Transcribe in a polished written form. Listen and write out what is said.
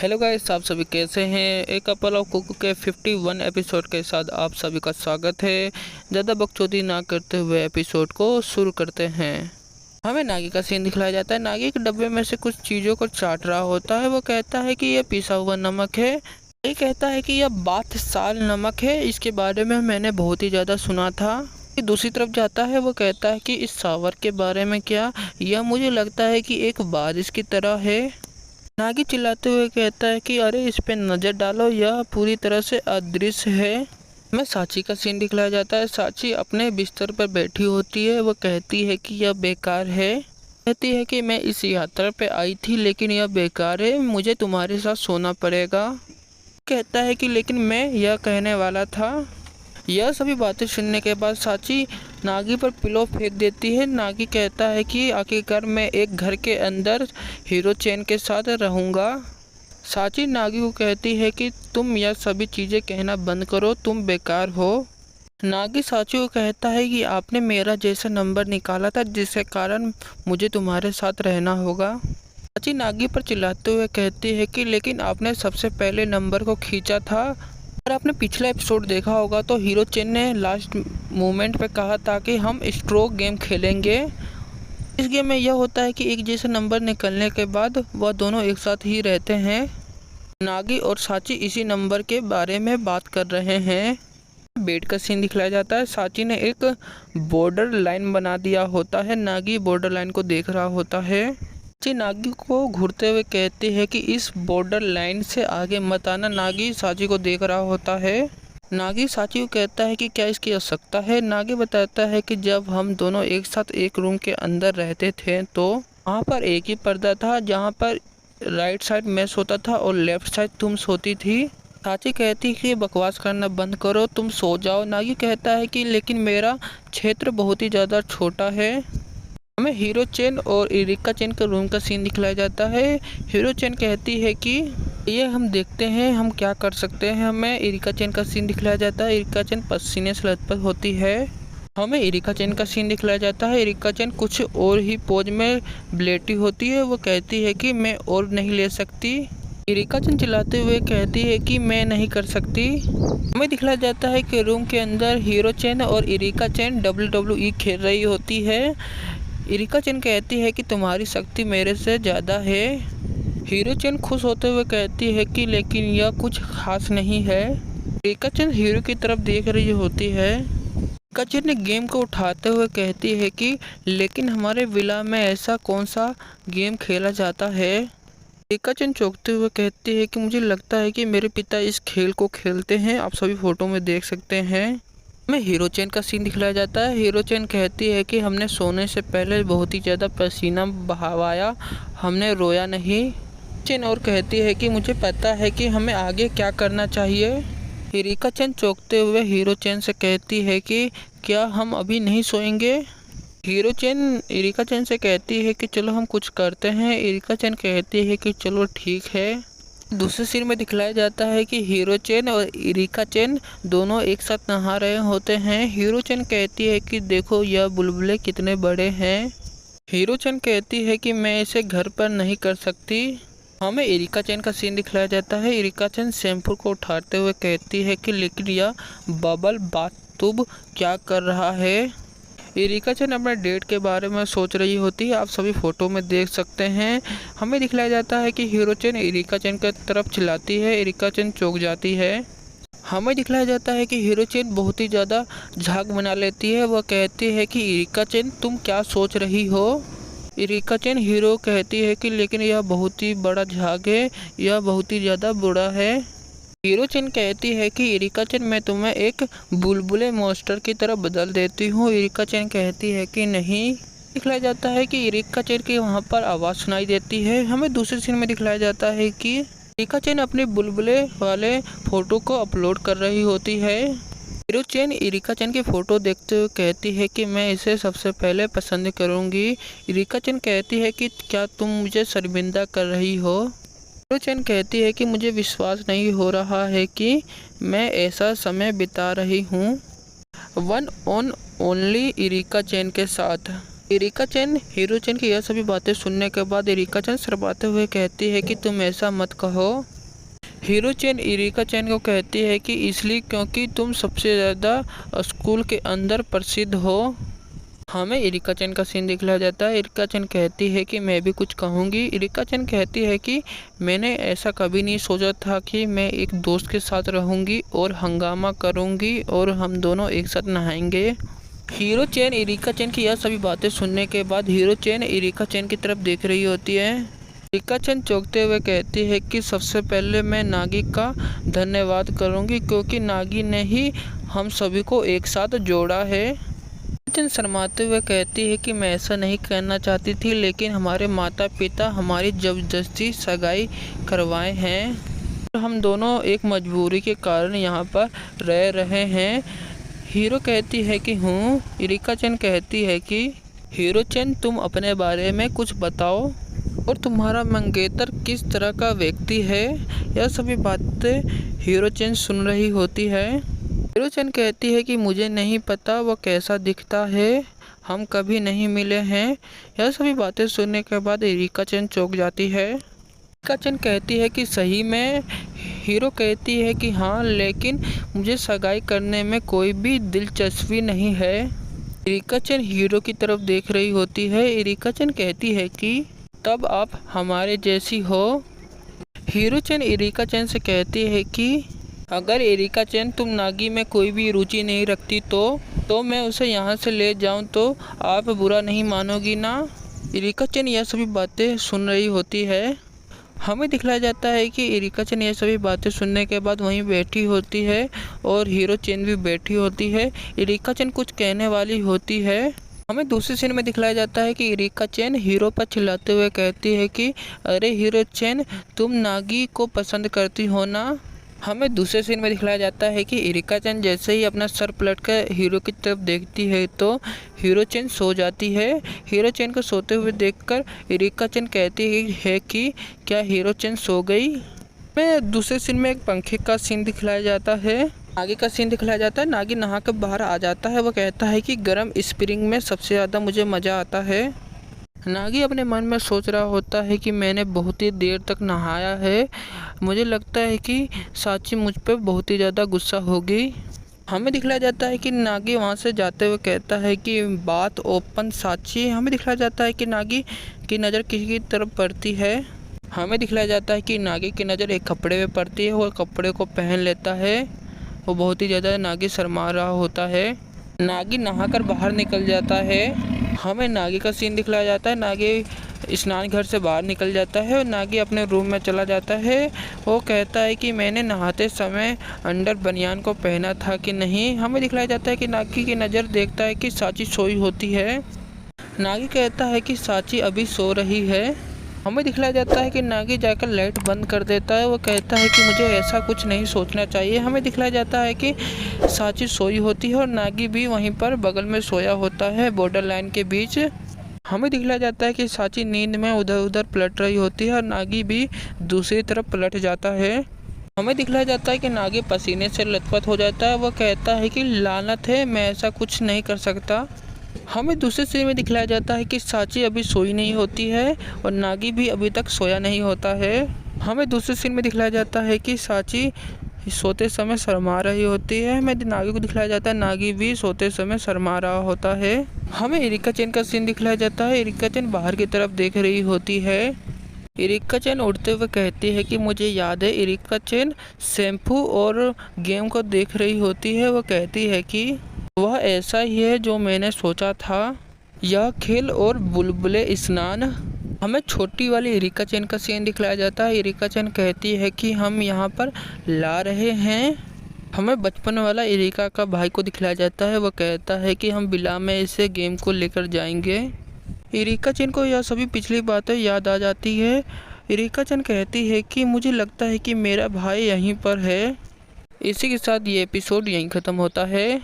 Hello guys, आप सभी कैसे हैं। एक कपल ऑफ कुकू के 51 एपिसोड के साथ आप सभी का स्वागत है। ज़्यादा बकचोदी ना करते हुए एपिसोड को शुरू करते हैं। हमें नागी का सीन दिखलाया जाता है। नागी के डब्बे में से कुछ चीज़ों को चाट रहा होता है। वो कहता है कि यह पिसा हुआ नमक है। ये कहता है कि यह बाथ साल नमक है। इसके बारे में मैंने बहुत ही ज़्यादा सुना था। दूसरी तरफ जाता है। वो कहता है कि इस सावर के बारे में क्या, यह मुझे लगता है कि एक बारिश की तरह है। नागी चिल्लाते हुए कहता है कि अरे इस पे नज़र डालो, यह पूरी तरह से अदृश्य है। मैं साची का सीन दिखलाया जाता है। साची अपने बिस्तर पर बैठी होती है। वो कहती है कि यह बेकार है। कहती है कि मैं इस यात्रा पे आई थी लेकिन यह बेकार है, मुझे तुम्हारे साथ सोना पड़ेगा। कहता है कि लेकिन मैं यह कहने वाला था। यह सभी बातें सुनने के बाद साची नागी पर पिलो फेंक देती है। नागी कहता है कि आखिरकार मैं एक घर के अंदर हीरो चैन के साथ रहूँगा। साची नागी को कहती है कि तुम यह सभी चीज़ें कहना बंद करो, तुम बेकार हो। नागी साची को कहता है कि आपने मेरा जैसा नंबर निकाला था जिसके कारण मुझे तुम्हारे साथ रहना होगा। साची नागी पर चिल्लाते हुए कहती है कि लेकिन आपने सबसे पहले नंबर को खींचा था। अगर आपने पिछला एपिसोड देखा होगा तो हीरो चेन ने लास्ट मोमेंट पे कहा था कि हम स्ट्रोक गेम खेलेंगे। इस गेम में यह होता है कि एक जैसा नंबर निकलने के बाद वह दोनों एक साथ ही रहते हैं। नागी और साची इसी नंबर के बारे में बात कर रहे हैं। बेड का सीन दिखलाया जाता है। साची ने एक बॉर्डर लाइन बना दिया होता है। नागी बॉर्डर लाइन को देख रहा होता है। साची नागी को घूरते हुए कहती है कि इस बॉर्डर लाइन से आगे मत आना। नागी साची को देख रहा होता है। नागी साची को कहता है कि क्या इसकी आवश्यकता है। नागी बताता है कि जब हम दोनों एक साथ एक रूम के अंदर रहते थे तो वहाँ पर एक ही पर्दा था, जहाँ पर राइट साइड मैं सोता था और लेफ्ट साइड तुम सोती थी। साची कहती है कि बकवास करना बंद करो, तुम सो जाओ। नागी कहता है कि लेकिन मेरा क्षेत्र बहुत ही ज़्यादा छोटा है। हमें हीरो चेन और इरिका चेन का रूम का सीन दिखलाया जाता है। हीरो चेन कहती है कि ये हम देखते हैं हम क्या कर सकते हैं। हमें इरिका चेन का सीन दिखलाया जाता है। इरिका चेन पसीने से लथपथ होती है। हमें इरिका चेन का सीन दिखलाया जाता है। इरिका चेन कुछ और ही पोज में लेटी होती है। वो कहती है कि मैं और नहीं ले सकती। इरिका चेन चिल्लाते हुए कहती है कि मैं नहीं कर सकती। हमें दिखलाया जाता है कि रूम के अंदर हीरो चेन और इरिका चेन WWE खेल रही होती है। इरिका चेन कहती है कि तुम्हारी शक्ति मेरे से ज़्यादा है। हीरो चेन खुश होते हुए कहती है कि लेकिन यह कुछ खास नहीं है। इरिका चेन हीरो की तरफ देख रही होती है। इरिका चेन ने गेम को उठाते हुए कहती है कि लेकिन हमारे विला में ऐसा कौन सा गेम खेला जाता है। इरिका चेन चौंकते हुए कहती है कि मुझे लगता है कि मेरे पिता इस खेल को खेलते हैं। आप सभी फोटो में देख सकते हैं। हमें हीरो चेन का सीन दिखलाया जाता है। हीरो चेन कहती है कि हमने सोने से पहले बहुत ही ज़्यादा पसीना बहावाया, हमने रोया नहीं। चेन और कहती है कि मुझे पता है कि हमें आगे क्या करना चाहिए। इरिका चेन चौंकते हुए हीरो चेन से कहती है कि क्या हम अभी नहीं सोएंगे। हीरो चेन इरिका चेन से कहती है कि चलो हम कुछ करते हैं। इरिका चेन कहती है कि चलो ठीक है। दूसरे सीन में दिखलाया जाता है कि हीरो चेन और इरिका चेन दोनों एक साथ नहा रहे होते हैं। हीरो चेन कहती है कि देखो यह बुलबुले कितने बड़े हैं। हीरो चेन कहती है कि मैं इसे घर पर नहीं कर सकती। हमें इरिका चेन का सीन दिखलाया जाता है। इरिका चेन शैम्पू को उठाते हुए कहती है कि लेकिन यह बबल बाथटब क्या कर रहा है। इरिका चेन अपने डेट के बारे में सोच रही होती है। आप सभी फोटो में देख सकते हैं। हमें दिखलाया जाता है कि हीरो चेन इरिका चेन की तरफ चिल्लाती है। इरिका चेन चौंक जाती है। हमें दिखलाया जाता है कि हीरो चेन बहुत ही ज़्यादा झाग बना लेती है। वह कहती है कि इरिका चेन तुम क्या सोच रही हो। इरिका चेन हीरो कहती है कि लेकिन यह बहुत ही बड़ा झाग है, यह बहुत ही ज़्यादा बुरा है। हीरो चेन कहती है कि इरिका चेन मैं तुम्हें एक बुलबुले मॉन्स्टर की तरह बदल देती हूँ। इरिका चेन कहती है कि नहीं। दिखलाया जाता है कि इरिका चेन की वहाँ पर आवाज़ सुनाई देती है। हमें दूसरे सीन में दिखलाया जाता है कि इरिका चेन अपने बुलबुले वाले फ़ोटो को अपलोड कर रही होती है। हीरो चेन इरिका चेन की फ़ोटो देखते हुए कहती है कि मैं इसे सबसे पहले पसंद करूँगी। इरिका चेन कहती है कि क्या तुम मुझे शर्मिंदा कर रही हो। हीरो चेन कहती है कि मुझे विश्वास नहीं हो रहा है कि मैं ऐसा समय बिता रही हूँ one on only Erica chain के साथ। इरिका चैन हीरो चैन की यह सभी बातें सुनने के बाद इरिका चैन शर्माते हुए कहती है कि तुम ऐसा मत कहो। हीरो चैन इरिका चैन को कहती है कि इसलिए क्योंकि तुम सबसे ज़्यादा स्कूल के अंदर प्रसिद्ध हो। हमें इरिका चैन का सीन दिखलाया जाता है। इरिका चैन कहती है कि मैं भी कुछ कहूँगी। इरिका चैन कहती है कि मैंने ऐसा कभी नहीं सोचा था कि मैं एक दोस्त के साथ रहूँगी और हंगामा करूँगी और हम दोनों एक साथ नहाएंगे। हीरो चैन इरिका चैन की यह सभी बातें सुनने के बाद हीरो चैन इरिका चैन की तरफ देख रही होती है। इरिका चैन चौंकते हुए कहती है कि सबसे पहले मैं नागी का धन्यवाद करूंगी क्योंकि नागी ने ही हम सभी को एक साथ जोड़ा है। चैन शर्माते हुए कहती है कि मैं ऐसा नहीं करना चाहती थी, लेकिन हमारे माता पिता हमारी जबरदस्ती सगाई करवाए हैं। हम दोनों एक मजबूरी के कारण यहाँ पर रह रहे हैं। हीरो कहती है कि हूँ। इरिका चैन कहती है कि हीरो चैन तुम अपने बारे में कुछ बताओ और तुम्हारा मंगेतर किस तरह का व्यक्ति है। यह सभी बातें हीरो चैन सुन रही होती है। हीरो चैन कहती है कि मुझे नहीं पता वह कैसा दिखता है, हम कभी नहीं मिले हैं। यह सभी बातें सुनने के बाद इरिका चैन चौंक जाती है। इरिका चैन कहती है कि सही में। हीरो कहती है कि हाँ, लेकिन मुझे सगाई करने में कोई भी दिलचस्पी नहीं है। इरिका चैन हीरो की तरफ देख रही होती है। इरिका चैन कहती है कि तब आप हमारे जैसी हो। हीरो चैन इरिका चैन से कहती है कि अगर इरिका चैन तुम नागी में कोई भी रुचि नहीं रखती तो मैं उसे यहाँ से ले जाऊँ तो आप बुरा नहीं मानोगी ना। इरिका चैन यह सभी बातें सुन रही होती है। हमें दिखलाया जाता है कि इरिका चैन ये सभी बातें सुनने के बाद वहीं बैठी होती है और हीरो चैन भी बैठी होती है। इरिका चैन कुछ कहने वाली होती है। हमें दूसरे सीन में दिखलाया जाता है कि इरिका चैन हीरो पर चिल्लाते हुए कहती है कि अरे हीरो चैन, तुम नागी को पसंद करती हो ना। हमें दूसरे सीन में दिखलाया जाता है कि इरिका चैन जैसे ही अपना सर पलटकर हीरो की तरफ देखती है तो हीरो चैन सो जाती है। हीरो चैन को सोते हुए देखकर इरिका चैन कहती है कि क्या हीरो चैन सो गई। हमें दूसरे सीन में एक पंखे का सीन दिखलाया जाता है। नागी का सीन दिखलाया जाता है। नागी नहा कर बाहर आ जाता है। वह कहता है कि गर्म स्प्रिंग में सबसे ज़्यादा मुझे मज़ा आता है। नागी अपने मन में सोच रहा होता है कि मैंने बहुत ही देर तक नहाया है, मुझे लगता है कि साची मुझ पर बहुत ही ज़्यादा गुस्सा होगी। हमें दिखलाया जाता है कि नागी वहाँ से जाते हुए कहता है कि बात ओपन साची। हमें दिखलाया जाता है कि नागी की नज़र किसी की तरफ पड़ती है। हमें दिखलाया जाता है कि नागी की नज़र एक कपड़े पे पड़ती है और कपड़े को पहन लेता है। वो बहुत ही ज़्यादा नागी शर्मा रहा होता है। नागी नहाकर बाहर निकल जाता है। हमें नागी का सीन दिखलाया जाता है। नागी स्नान घर से बाहर निकल जाता है और नागी अपने रूम में चला जाता है। वो कहता है कि मैंने नहाते समय अंडर बनियान को पहना था कि नहीं। हमें दिखलाया जाता है कि नागी की नज़र देखता है कि साची सोई होती है। नागी कहता है कि साची अभी सो रही है। हमें दिखलाया जाता है कि नागी जाकर लाइट बंद कर देता है। वो कहता है कि मुझे ऐसा कुछ नहीं सोचना चाहिए। हमें दिखलाया जाता है कि साची सोई होती है और नागी भी वहीं पर बगल में सोया होता है, बॉर्डर लाइन के बीच। हमें दिखलाया जाता है कि साची नींद में उधर उधर पलट रही होती है और नागी भी दूसरी तरफ पलट जाता है। हमें दिखलाया जाता है कि नागी पसीने से लथपथ हो जाता है। वह कहता है कि लानत है, मैं ऐसा कुछ नहीं कर सकता। हमें दूसरे सीन में दिखलाया जाता है कि साची अभी सोई नहीं होती है और नागी भी अभी तक सोया नहीं होता है। हमें दूसरे सीन में दिखलाया जाता है कि साची सोते समय शर्मा रही होती है। हमें नागी को दिखलाया जाता है नागी भी सोते समय शर्मा रहा होता है। हमें इरिका चैन का सीन दिखलाया जाता है। इरिका चैन बाहर की तरफ देख रही होती है। इरिका चैन उड़ते हुए कहती है कि मुझे याद है। इरिका चैन शैम्पू और गेम को देख रही होती है। वह कहती है कि वह ऐसा ही है जो मैंने सोचा था, यह खेल और बुलबुले स्नान। हमें छोटी वाली इरिका चैन का सीन दिखलाया जाता है। इरिका चैन कहती है कि हम यहाँ पर ला रहे हैं। हमें बचपन वाला इरिका का भाई को दिखलाया जाता है। वह कहता है कि हम बिला में इसे गेम को लेकर जाएंगे। इरिका चैन को यह सभी पिछली बातें याद आ जाती है। इरिका चैन कहती है कि मुझे लगता है कि मेरा भाई यहीं पर है। इसी के साथ ये एपिसोड यहीं ख़त्म होता है।